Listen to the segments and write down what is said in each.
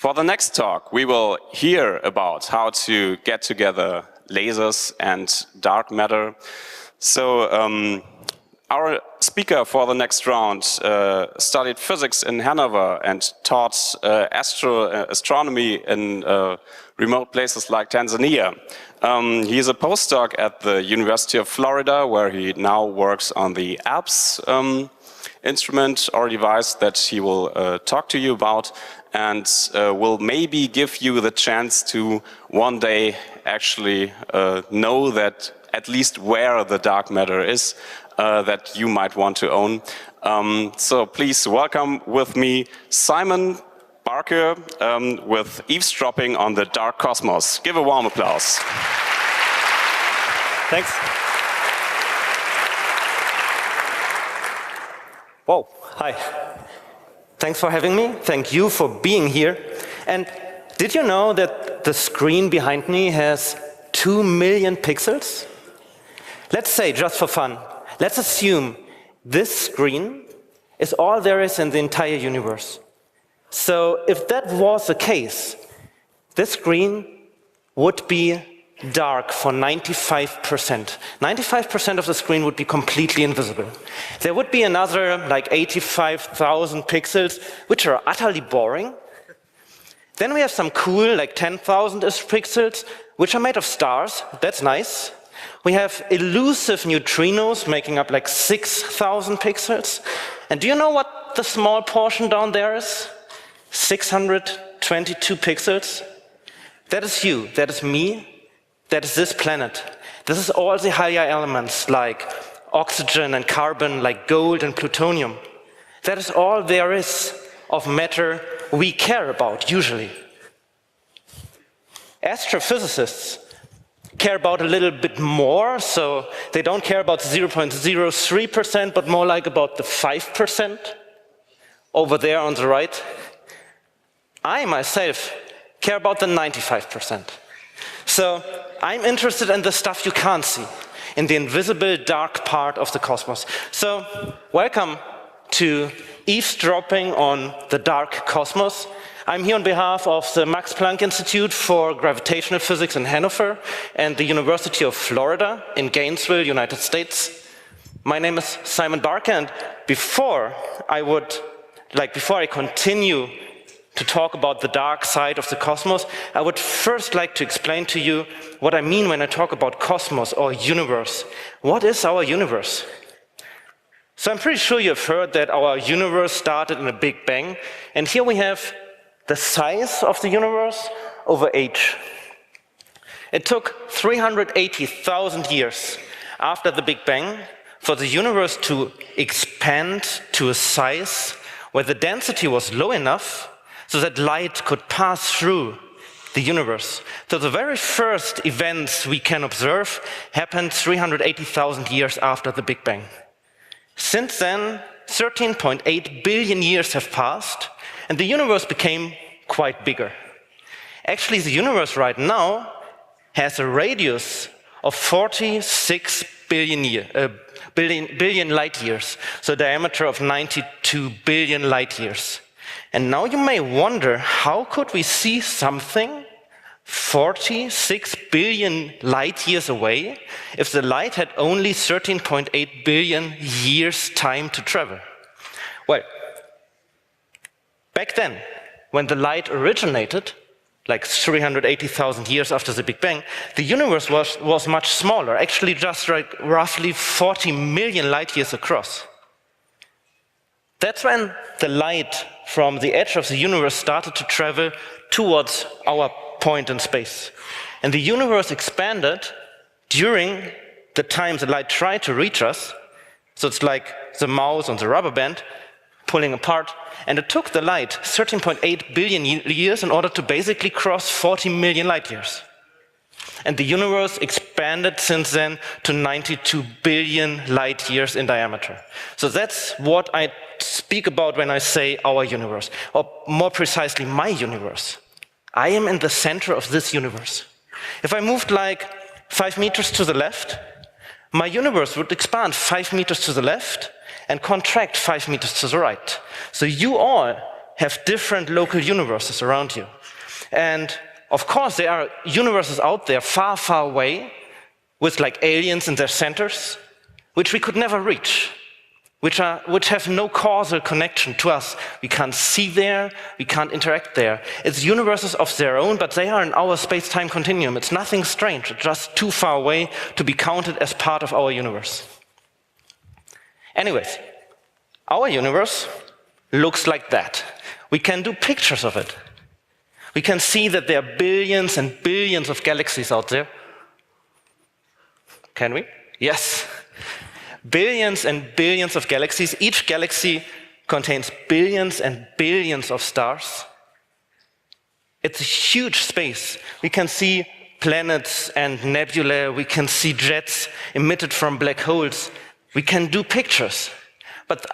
For the next talk, we will hear about how to get together lasers and dark matter. So our speaker for the next round studied physics in Hanover and taught astronomy in remote places like Tanzania. He is a postdoc at the University of Florida, where he now works on the ALPS instrument or device that he will talk to you about, and will maybe give you the chance to one day actually know that at least where the dark matter is that you might want to own. So please welcome with me Simon Barker with Eavesdropping on the Dark Cosmos. Give a warm applause. Thanks. Whoa, hi. Thanks for having me. Thank you for being here. And did you know that the screen behind me has 2 million pixels? Let's say, just for fun, let's assume this screen is all there is in the entire universe. So if that was the case, this screen would be dark for 95%. 95% of the screen would be completely invisible. There would be another like 85,000 pixels, which are utterly boring. Then we have some cool, like 10,000-ish pixels, which are made of stars. That's nice. We have elusive neutrinos making up like 6,000 pixels. And do you know what the small portion down there is? 622 pixels. That is you, that is me, that is this planet. This is all the higher elements like oxygen and carbon, like gold and plutonium. That is all there is of matter we care about, usually. Astrophysicists care about a little bit more, so they don't care about 0.03%, but more like about the 5% over there on the right. I myself care about the 95%. So I'm interested in the stuff you can't see, in the invisible dark part of the cosmos. So welcome to Eavesdropping on the Dark Cosmos. I'm here on behalf of the Max Planck Institute for Gravitational Physics in Hanover and the University of Florida in Gainesville, United States. My name is Simon Barker, and before I continue to talk about the dark side of the cosmos, I would first like to explain to you what I mean when I talk about cosmos or universe. What is our universe? So I'm pretty sure you've heard that our universe started in a Big Bang, and here we have the size of the universe over age. It took 380,000 years after the Big Bang for the universe to expand to a size where the density was low enough so that light could pass through the universe. So the very first events we can observe happened 380,000 years after the Big Bang. Since then, 13.8 billion years have passed, and the universe became quite bigger. Actually, the universe right now has a radius of 46 billion light years, so a diameter of 92 billion light years. And now you may wonder, how could we see something 46 billion light years away if the light had only 13.8 billion years time to travel? Well, back then, when the light originated, like 380,000 years after the Big Bang, the universe was much smaller, actually just like roughly 40 million light years across. That's when the light from the edge of the universe started to travel towards our point in space. And the universe expanded during the time the light tried to reach us. So it's like the mouse on the rubber band pulling apart. And it took the light 13.8 billion years in order to basically cross 40 million light years. And the universe expanded since then to 92 billion light years in diameter. So that's what I speak about when I say our universe, or more precisely, my universe. I am in the center of this universe. If I moved like 5 meters to the left, my universe would expand 5 meters to the left and contract 5 meters to the right. So you all have different local universes around you. And of course, there are universes out there far, far away with like aliens in their centers, which we could never reach, which have no causal connection to us. We can't see there, we can't interact there. It's universes of their own, but they are in our space-time continuum. It's nothing strange, it's just too far away to be counted as part of our universe. Anyways, our universe looks like that. We can do pictures of it. We can see that there are billions and billions of galaxies out there. Can we? Yes. Billions and billions of galaxies. Each galaxy contains billions and billions of stars. It's a huge space. We can see planets and nebulae. We can see jets emitted from black holes. We can do pictures. But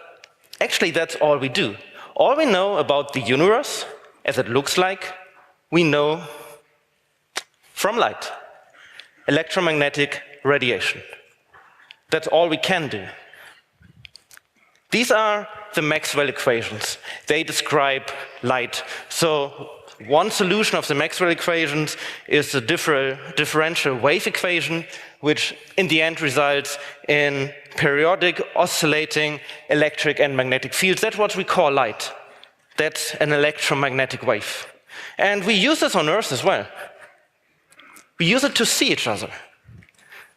actually, that's all we do. All we know about the universe, as it looks like, we know from light, electromagnetic radiation. That's all we can do. These are the Maxwell equations. They describe light. So one solution of the Maxwell equations is the differential wave equation, which in the end results in periodic oscillating electric and magnetic fields. That's what we call light. That's an electromagnetic wave. And we use this on Earth as well. We use it to see each other.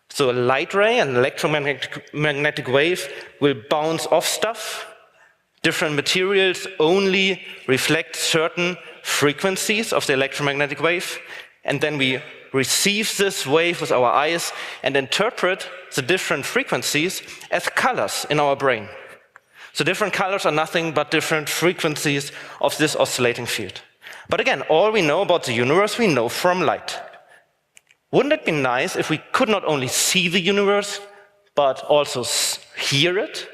So a light ray, an electromagnetic wave, will bounce off stuff. Different materials only reflect certain frequencies of the electromagnetic wave. And then we receive this wave with our eyes and interpret the different frequencies as colors in our brain. So different colors are nothing but different frequencies of this oscillating field. But again, all we know about the universe, we know from light. Wouldn't it be nice if we could not only see the universe, but also hear it?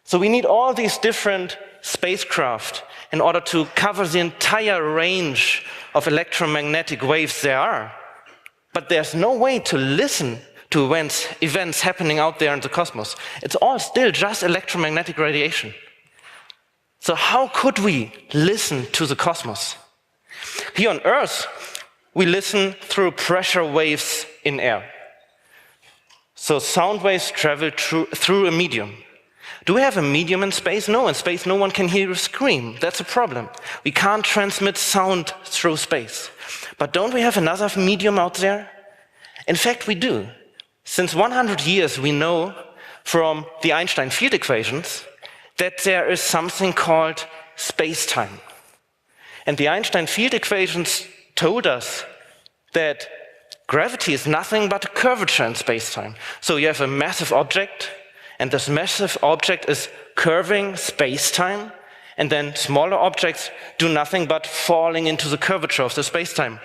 So we need all these different spacecraft in order to cover the entire range of electromagnetic waves there are. But there's no way to listen to events happening out there in the cosmos. It's all still just electromagnetic radiation. So how could we listen to the cosmos? Here on Earth, we listen through pressure waves in air. So sound waves travel through a medium. Do we have a medium in space? No, in space no one can hear you scream. That's a problem. We can't transmit sound through space. But don't we have another medium out there? In fact, we do. Since 100 years, we know from the Einstein field equations that there is something called space-time. And the Einstein field equations told us that gravity is nothing but a curvature in space-time. So you have a massive object, and this massive object is curving space-time, and then smaller objects do nothing but falling into the curvature of the space-time,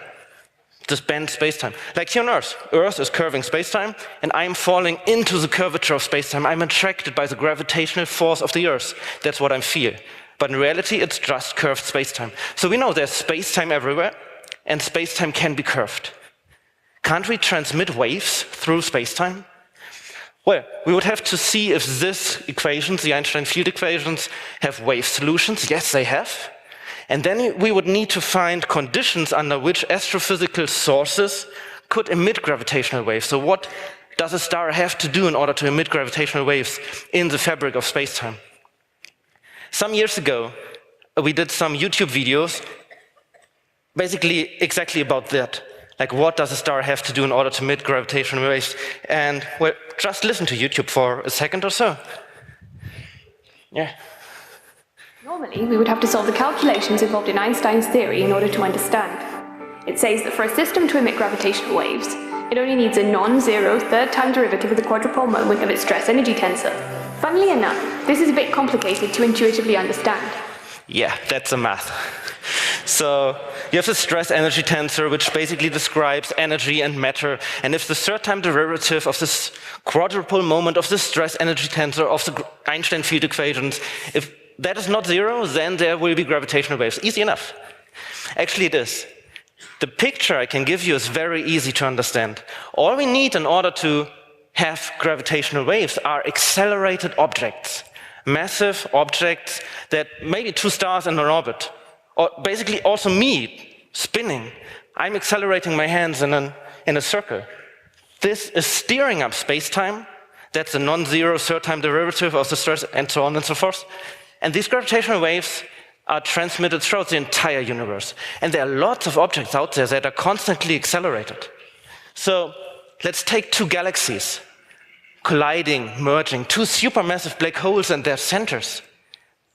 this bent space-time. Like here on Earth. Earth is curving space-time, and I'm falling into the curvature of space-time. I'm attracted by the gravitational force of the Earth. That's what I feel. But in reality, it's just curved space-time. So we know there's space-time everywhere, and space-time can be curved. Can't we transmit waves through space-time? Well, we would have to see if these equations, the Einstein field equations, have wave solutions. Yes, they have. And then we would need to find conditions under which astrophysical sources could emit gravitational waves. So what does a star have to do in order to emit gravitational waves in the fabric of space-time? Some years ago, we did some YouTube videos basically exactly about that. Like, what does a star have to do in order to emit gravitational waves? And, well, just listen to YouTube for a second or so. Yeah. Normally, we would have to solve the calculations involved in Einstein's theory in order to understand. It says that for a system to emit gravitational waves, it only needs a non-zero third-time derivative of the quadrupole moment of its stress-energy tensor. Funnily enough, this is a bit complicated to intuitively understand. Yeah, that's the math. So you have the stress-energy tensor, which basically describes energy and matter. And if the third-time derivative of this quadrupole moment of the stress-energy tensor of the Einstein field equations, if that is not zero, then there will be gravitational waves. Easy enough. Actually, it is. The picture I can give you is very easy to understand. All we need in order to have gravitational waves are accelerated objects. Massive objects that maybe two stars in an orbit. or basically also me spinning. I'm accelerating my hands in a circle. This is steering up space-time. That's a non-zero third-time derivative of the stress, and so on and so forth. And these gravitational waves are transmitted throughout the entire universe. And there are lots of objects out there that are constantly accelerated. So let's take two galaxies colliding, merging, two supermassive black holes and their centers.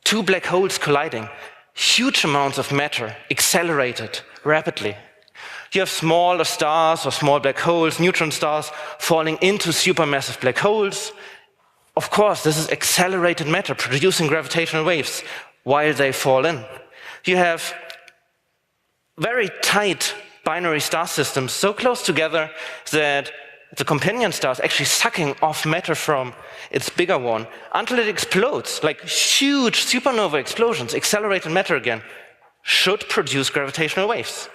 Two black holes colliding, huge amounts of matter accelerated rapidly. You have smaller stars or small black holes, neutron stars, falling into supermassive black holes. Of course, this is accelerated matter producing gravitational waves while they fall in. You have very tight binary star systems so close together that the companion star is actually sucking off matter from its bigger one until it explodes, like huge supernova explosions, accelerated matter again, should produce gravitational waves.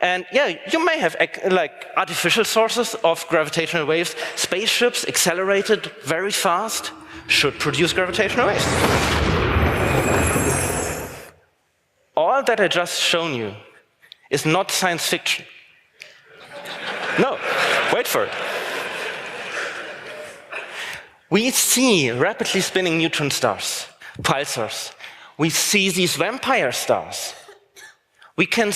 And yeah, you may have like artificial sources of gravitational waves. Spaceships accelerated very fast should produce gravitational waves. All that I just shown you is not science fiction. No, wait for it. We see rapidly spinning neutron stars, pulsars. We see these vampire stars. We can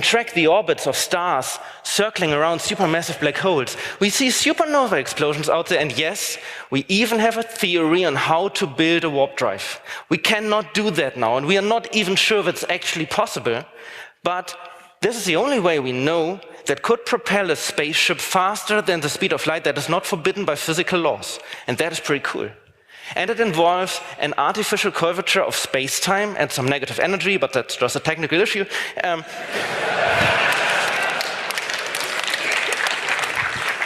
track the orbits of stars circling around supermassive black holes. We see supernova explosions out there, and yes, we even have a theory on how to build a warp drive. We cannot do that now, and we are not even sure if it's actually possible, but this is the only way we know that could propel a spaceship faster than the speed of light that is not forbidden by physical laws, and that is pretty cool. And it involves an artificial curvature of space-time and some negative energy, but that's just a technical issue.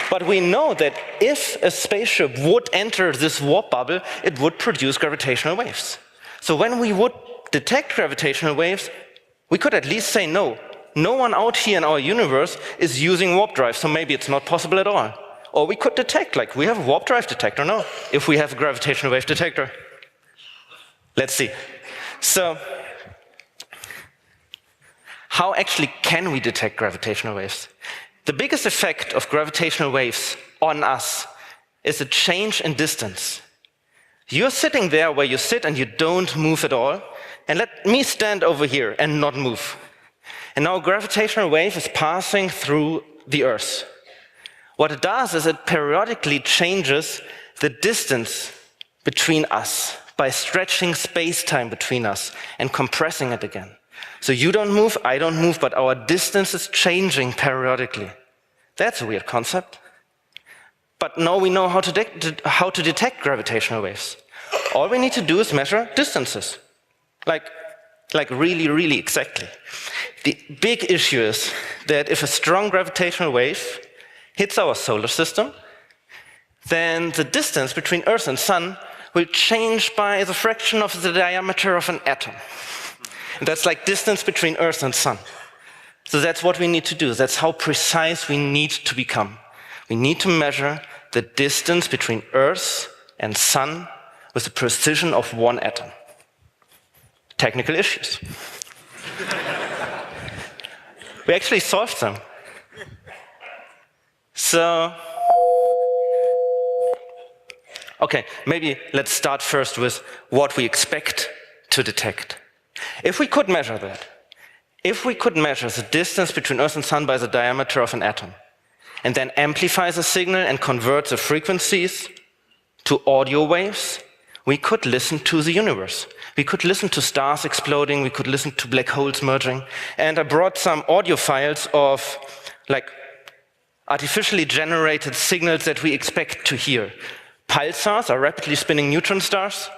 But we know that if a spaceship would enter this warp bubble, it would produce gravitational waves. So when we would detect gravitational waves, we could at least say no. No one out here in our universe is using warp drive, so maybe it's not possible at all. Or we could detect, like we have a warp drive detector now, if we have a gravitational wave detector. Let's see. So, how actually can we detect gravitational waves? The biggest effect of gravitational waves on us is a change in distance. You're sitting there where you sit and you don't move at all, and let me stand over here and not move. And now a gravitational wave is passing through the Earth. What it does is it periodically changes the distance between us by stretching space-time between us and compressing it again. So you don't move, I don't move, but our distance is changing periodically. That's a weird concept. But now we know how to detect gravitational waves. All we need to do is measure distances. Like really, really exactly. The big issue is that if a strong gravitational wave hits our solar system, then the distance between Earth and Sun will change by the fraction of the diameter of an atom. And that's like distance between Earth and Sun. So that's what we need to do. That's how precise we need to become. We need to measure the distance between Earth and Sun with the precision of one atom. Technical issues. We actually solved them. So, okay, maybe let's start first with what we expect to detect. If we could measure that, if we could measure the distance between Earth and Sun by the diameter of an atom, and then amplify the signal and convert the frequencies to audio waves, we could listen to the universe. We could listen to stars exploding, we could listen to black holes merging. And I brought some audio files of like artificially generated signals that we expect to hear. Pulsars are rapidly spinning neutron stars,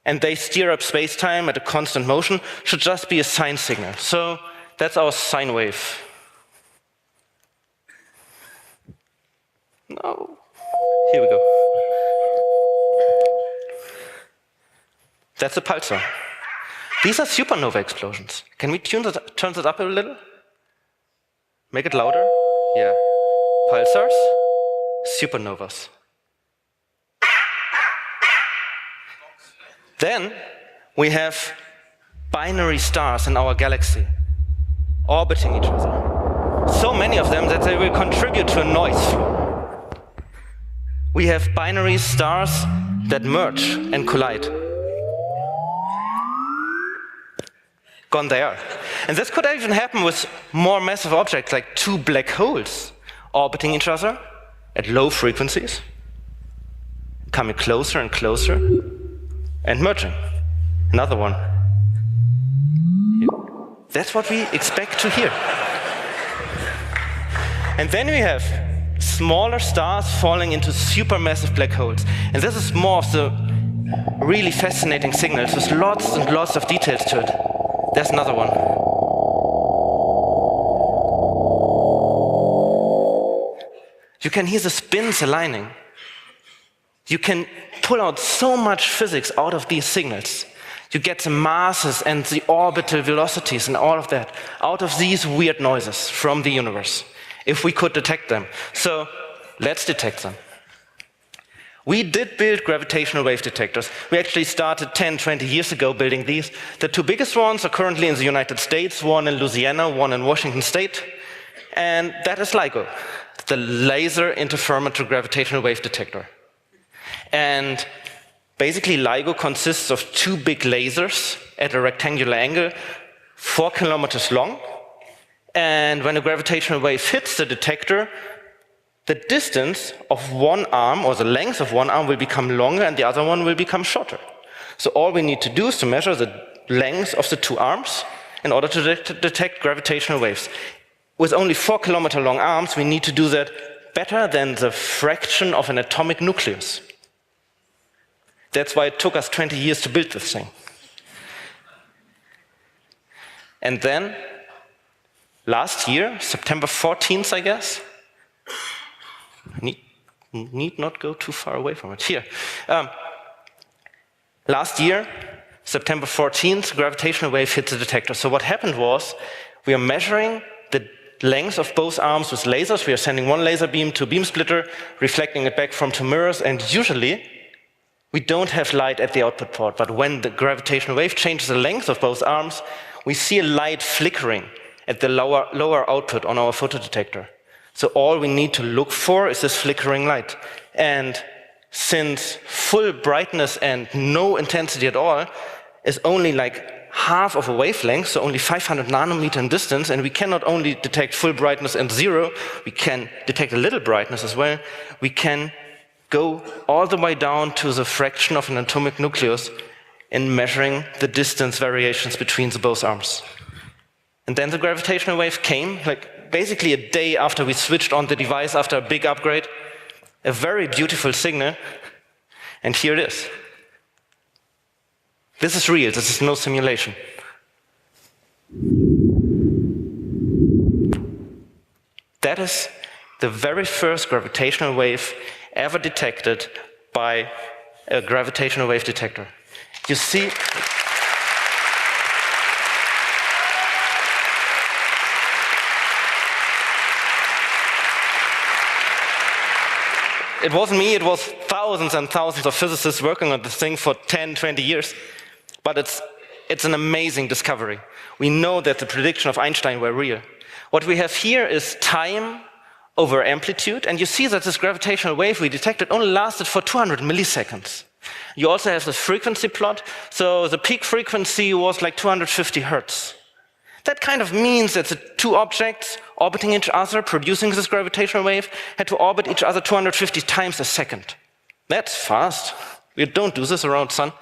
and they steer up space-time at a constant motion, should just be a sine signal. So that's our sine wave. No. Here we go. That's a pulsar. These are supernova explosions. Can we turn that up a little? Make it louder? Yeah. Pulsars, supernovas. Then we have binary stars in our galaxy orbiting each other. So many of them that they will contribute to a noise floor. We have binary stars that merge and collide. Gone there. And this could even happen with more massive objects like two black holes orbiting each other at low frequencies, coming closer and closer, and merging. Another one. That's what we expect to hear. And then we have smaller stars falling into supermassive black holes. And this is more of the really fascinating signals with lots and lots of details to it. There's another one. You can hear the spins aligning. You can pull out so much physics out of these signals. You get the masses and the orbital velocities and all of that out of these weird noises from the universe, if we could detect them. So let's detect them. We did build gravitational wave detectors. We actually started 10, 20 years ago building these. The two biggest ones are currently in the United States, one in Louisiana, one in Washington State. And that is LIGO, the Laser Interferometer Gravitational Wave Detector. And basically LIGO consists of two big lasers at a rectangular angle, 4 kilometers long. And when a gravitational wave hits the detector, the distance of one arm, or the length of one arm, will become longer and the other one will become shorter. So all we need to do is to measure the length of the two arms in order to detect gravitational waves. With only 4 kilometer long arms, we need to do that better than the fraction of an atomic nucleus. That's why it took us 20 years to build this thing. And then, last year, September 14th, I guess, need not go too far away from it. Here. Last year, September 14th, gravitational wave hit the detector. So what happened was, we are measuring the length of both arms with lasers. We are sending one laser beam to a beam splitter, reflecting it back from two mirrors, and usually we don't have light at the output port. But when the gravitational wave changes the length of both arms, we see a light flickering at the lower output on our photodetector. So all we need to look for is this flickering light. And since full brightness and no intensity at all is only like half of a wavelength, so only 500 nanometer in distance, and we cannot only detect full brightness and zero, we can detect a little brightness as well, we can go all the way down to the fraction of an atomic nucleus in measuring the distance variations between the both arms. And then the gravitational wave came, like basically a day after we switched on the device after a big upgrade, a very beautiful signal, and here it is. This is real, this is no simulation. That is the very first gravitational wave ever detected by a gravitational wave detector. You see, it wasn't me, it was thousands and thousands of physicists working on this thing for 10, 20 years. But it's an amazing discovery. We know that the prediction of Einstein were real. What we have here is time over amplitude, and you see that this gravitational wave we detected only lasted for 200 milliseconds. You also have the frequency plot, so the peak frequency was like 250 hertz. That kind of means that the two objects orbiting each other, producing this gravitational wave, had to orbit each other 250 times a second. That's fast. We don't do this around Sun.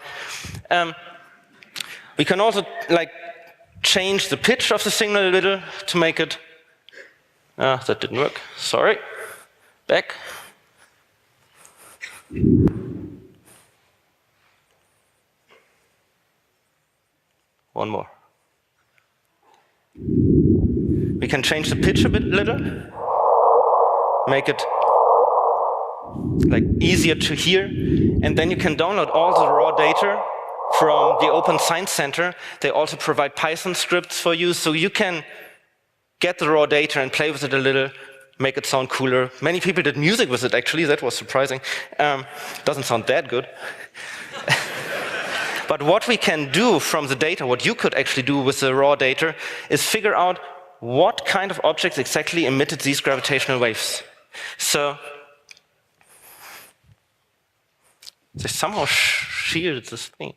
We can also change the pitch of the signal a little to make it. That didn't work. Sorry. Back. One more. We can change the pitch a little, make it easier to hear, and then you can download all the raw data from the Open Science Center. They also provide Python scripts for you, so you can get the raw data and play with it a little, make it sound cooler. Many people did music with it, actually. That was surprising. Doesn't sound that good. But what we can do from the data, what you could actually do with the raw data, is figure out what kind of objects exactly emitted these gravitational waves. So they somehow shielded this thing.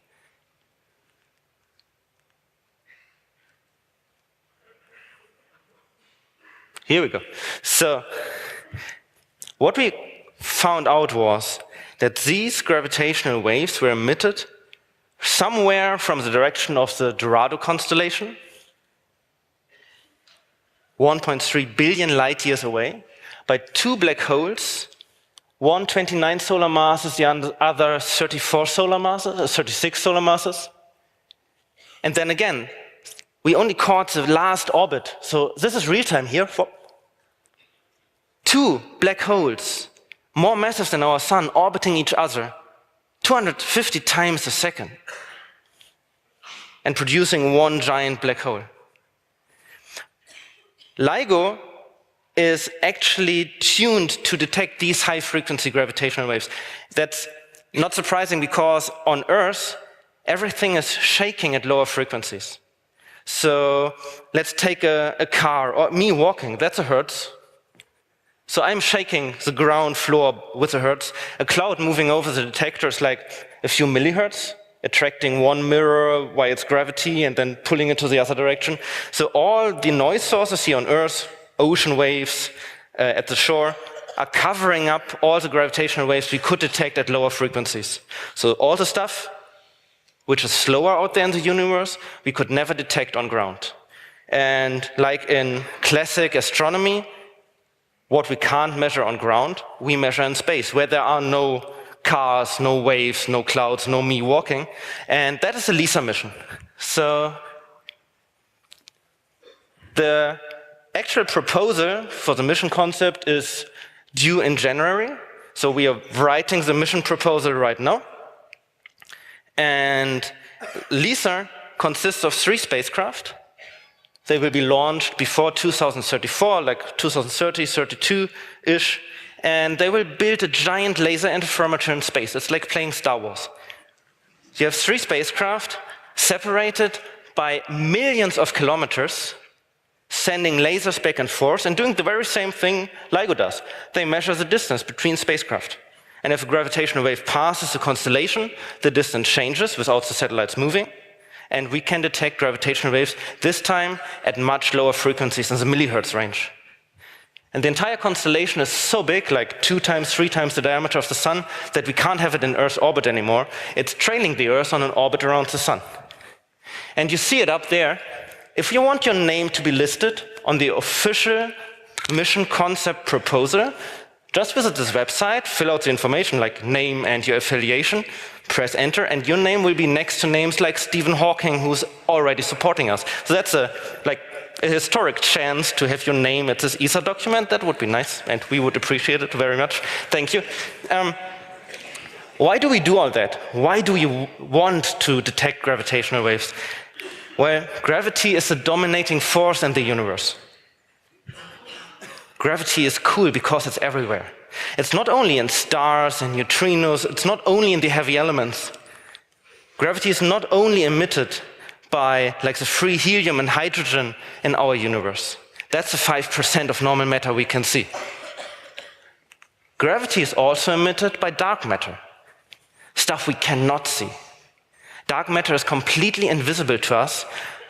Here we go. So what we found out was that these gravitational waves were emitted somewhere from the direction of the Dorado constellation, 1.3 billion light years away, by two black holes, one 29 solar masses, the other 34 solar masses, 36 solar masses. And then again, we only caught the last orbit. So this is real time here. Two black holes, more massive than our sun, orbiting each other 250 times a second and producing one giant black hole. LIGO is actually tuned to detect these high-frequency gravitational waves. That's not surprising because on Earth, everything is shaking at lower frequencies. So let's take a car, or me walking, that's a hertz. So I'm shaking the ground floor with a hertz. A cloud moving over the detector is like a few millihertz, attracting one mirror by its gravity and then pulling it to the other direction. So all the noise sources here on Earth, ocean waves at the shore, are covering up all the gravitational waves we could detect at lower frequencies. So all the stuff which is slower out there in the universe, we could never detect on ground. And like in classic astronomy, what we can't measure on ground, we measure in space, where there are no cars, no waves, no clouds, no me walking. And that is the LISA mission. So the actual proposal for the mission concept is due in January. So we are writing the mission proposal right now. And LISA consists of 3 spacecraft. They will be launched before 2034, like 2030, 32-ish. And they will build a giant laser interferometer in space. It's like playing Star Wars. You have 3 spacecraft separated by millions of kilometers, sending lasers back and forth and doing the very same thing LIGO does. They measure the distance between spacecraft. And if a gravitational wave passes the constellation, the distance changes without the satellites moving. And we can detect gravitational waves, this time at much lower frequencies in the millihertz range. And the entire constellation is so big, like 2 times, 3 times the diameter of the sun, that we can't have it in Earth's orbit anymore. It's trailing the Earth on an orbit around the sun. And you see it up there. If you want your name to be listed on the official mission concept proposal, just visit this website, fill out the information like name and your affiliation, press enter, and your name will be next to names like Stephen Hawking, who's already supporting us. So that's a historic chance to have your name at this ESA document. That would be nice, and we would appreciate it very much. Thank you. Why do we do all that? Why do we want to detect gravitational waves? Well, gravity is the dominating force in the universe. Gravity is cool because it's everywhere. It's not only in stars and neutrinos, it's not only in the heavy elements. Gravity is not only emitted by like the free helium and hydrogen in our universe. That's the 5% of normal matter we can see. Gravity is also emitted by dark matter, stuff we cannot see. Dark matter is completely invisible to us,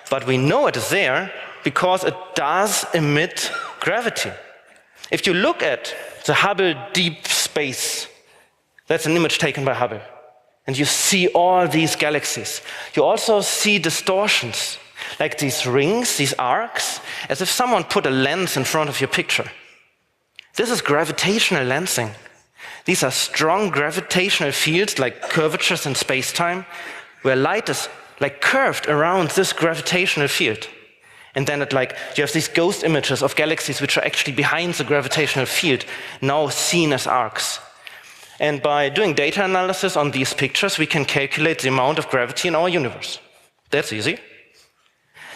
but we know it is there because it does emit gravity. If you look at the Hubble Deep Space, that's an image taken by Hubble, and you see all these galaxies. You also see distortions, like these rings, these arcs, as if someone put a lens in front of your picture. This is gravitational lensing. These are strong gravitational fields, like curvatures in space-time, where light is like curved around this gravitational field. And then you have these ghost images of galaxies which are actually behind the gravitational field, now seen as arcs. And by doing data analysis on these pictures, we can calculate the amount of gravity in our universe. That's easy.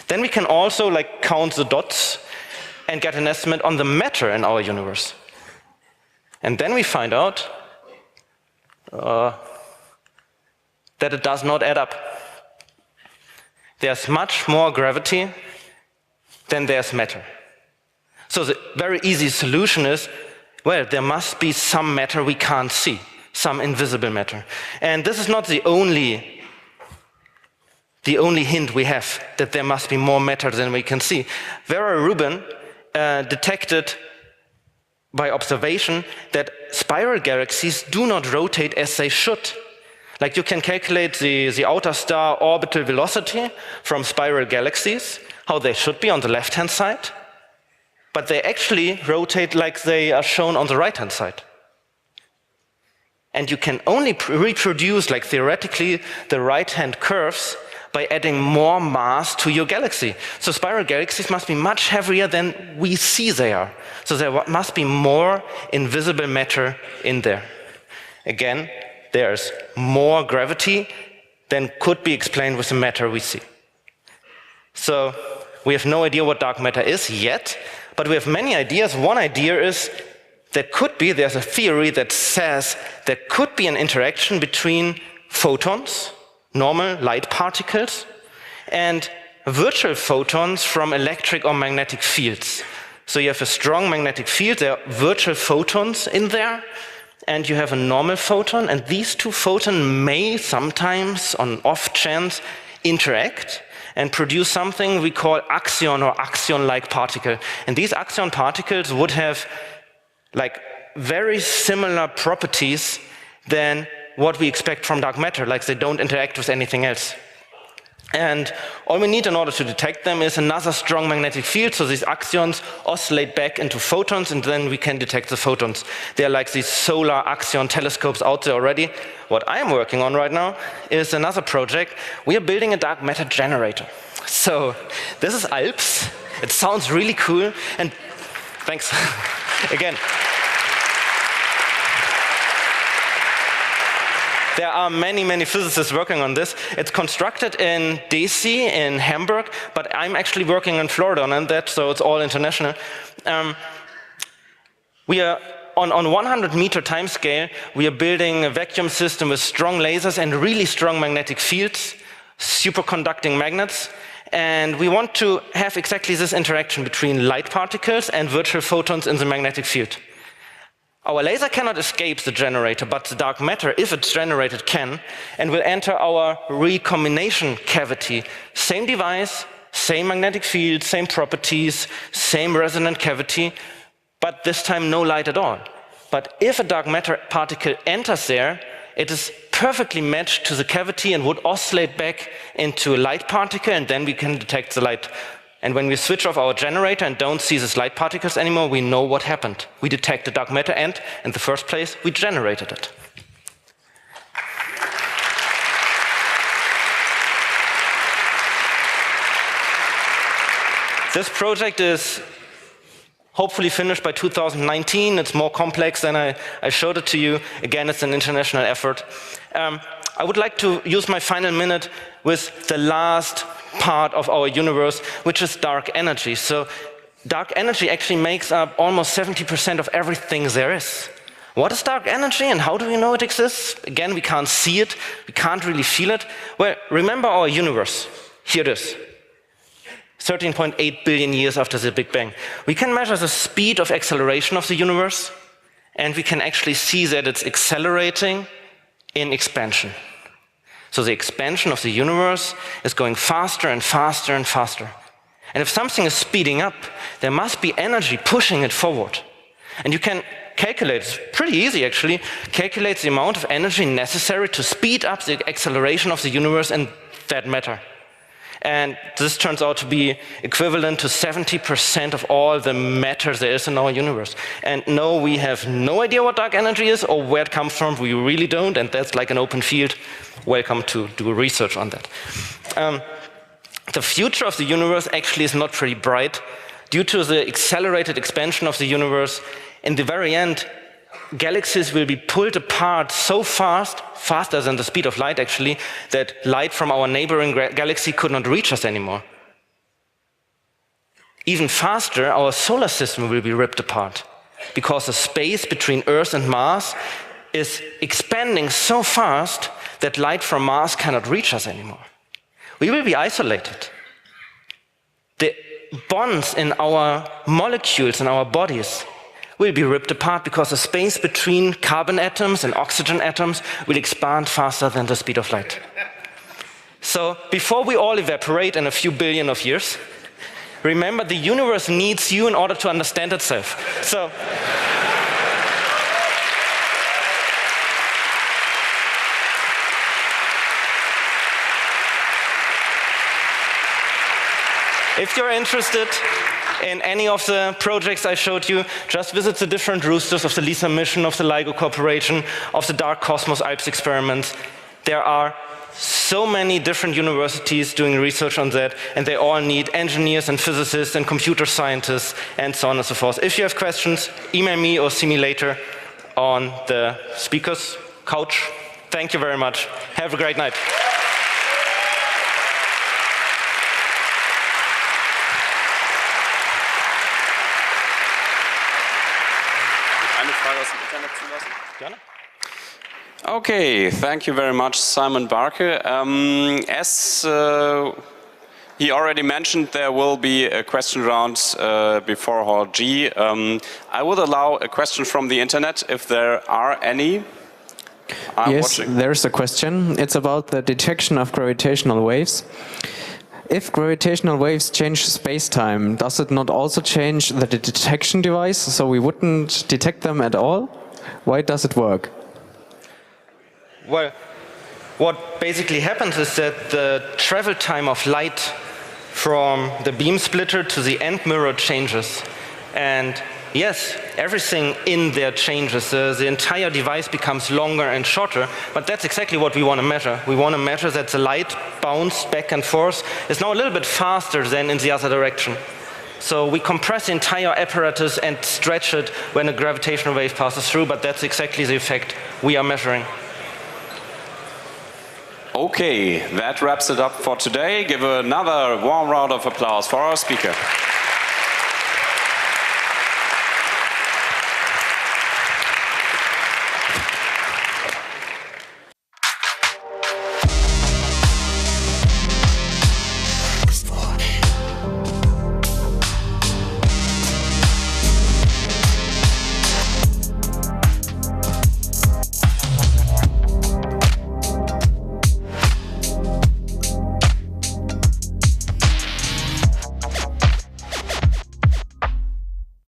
Then we can also count the dots and get an estimate on the matter in our universe. And then we find out that it does not add up. there's much more gravity than there's matter. So the very easy solution is, well, there must be some matter we can't see, some invisible matter. And this is not the only hint we have that there must be more matter than we can see. Vera Rubin detected by observation that spiral galaxies do not rotate as they should. Like you can calculate the outer star orbital velocity from spiral galaxies, how they should be on the left-hand side, but they actually rotate like they are shown on the right-hand side. And you can only reproduce, like theoretically, the right-hand curves by adding more mass to your galaxy. So spiral galaxies must be much heavier than we see they are. So there must be more invisible matter in there. Again, there's more gravity than could be explained with the matter we see. So we have no idea what dark matter is yet, but we have many ideas. One idea is there's a theory that says there could be an interaction between photons, normal light particles, and virtual photons from electric or magnetic fields. So you have a strong magnetic field, there are virtual photons in there, and you have a normal photon, and these two photons may sometimes, on off chance, interact and produce something we call axion or axion-like particle. And these axion particles would have like very similar properties than what we expect from dark matter, like they don't interact with anything else. And all we need in order to detect them is another strong magnetic field, so these axions oscillate back into photons, and then we can detect the photons. They're like these solar axion telescopes out there already. What I'm working on right now is another project. We are building a dark matter generator. So this is ALPS. It sounds really cool, and thanks again. There are many, many physicists working on this. It's constructed in DC, in Hamburg, but I'm actually working in Florida on that, so it's all international. We are on 100-meter time scale, we are building a vacuum system with strong lasers and really strong magnetic fields, superconducting magnets, and we want to have exactly this interaction between light particles and virtual photons in the magnetic field. Our laser cannot escape the generator, but the dark matter, if it's generated, can, and will enter our recombination cavity. Same device, same magnetic field, same properties, same resonant cavity, but this time no light at all. But if a dark matter particle enters there, it is perfectly matched to the cavity and would oscillate back into a light particle, and then we can detect the light. And when we switch off our generator and don't see these light particles anymore, we know what happened. We detected dark matter, and in the first place, we generated it. This project is hopefully finished by 2019. It's more complex than I showed it to you. Again, it's an international effort. I would like to use my final minute with the last part of our universe, which is dark energy. So dark energy actually makes up almost 70% of everything there is. What is dark energy and how do we know it exists? Again, we can't see it, we can't really feel it. Well, remember our universe. Here it is. 13.8 billion years after the Big Bang. We can measure the speed of acceleration of the universe, and we can actually see that it's accelerating in expansion. So the expansion of the universe is going faster and faster and faster. And if something is speeding up, there must be energy pushing it forward. And you can calculate, it's pretty easy actually, calculate the amount of energy necessary to speed up the acceleration of the universe in that matter. And this turns out to be equivalent to 70% of all the matter there is in our universe. And no, we have no idea what dark energy is or where it comes from. We really don't, and that's like an open field. Welcome to do research on that. The future of the universe actually is not pretty bright. Due to the accelerated expansion of the universe, in the very end, galaxies will be pulled apart so fast, faster than the speed of light actually, that light from our neighboring galaxy could not reach us anymore. Even faster, our solar system will be ripped apart because the space between Earth and Mars is expanding so fast that light from Mars cannot reach us anymore. we will be isolated. The bonds in our molecules, in our bodies, will be ripped apart because the space between carbon atoms and oxygen atoms will expand faster than the speed of light. So before we all evaporate in a few billion of years, remember the universe needs you in order to understand itself. So if you're interested in any of the projects I showed you, just visit the different roosters of the LISA mission, of the LIGO Corporation, of the Dark Cosmos Alps experiments. There are so many different universities doing research on that, and they all need engineers and physicists and computer scientists and so on and so forth. If you have questions, email me or see me later on the speakers couch. Thank you very much. Have a great night. Okay, thank you very much, Simon Barke. As he already mentioned, there will be a question round before Hall G. I would allow a question from the internet if there are any. Yes, there's a question. It's about the detection of gravitational waves. If gravitational waves change space-time, does it not also change the detection device, so we wouldn't detect them at all? Why does it work? Well, what basically happens is that the travel time of light from the beam splitter to the end mirror changes. And yes, everything in there changes. The entire device becomes longer and shorter, but that's exactly what we want to measure. We want to measure that the light bounce back and forth is now a little bit faster than in the other direction. So we compress the entire apparatus and stretch it when a gravitational wave passes through, but that's exactly the effect we are measuring. Okay, that wraps it up for today. Give another warm round of applause for our speaker.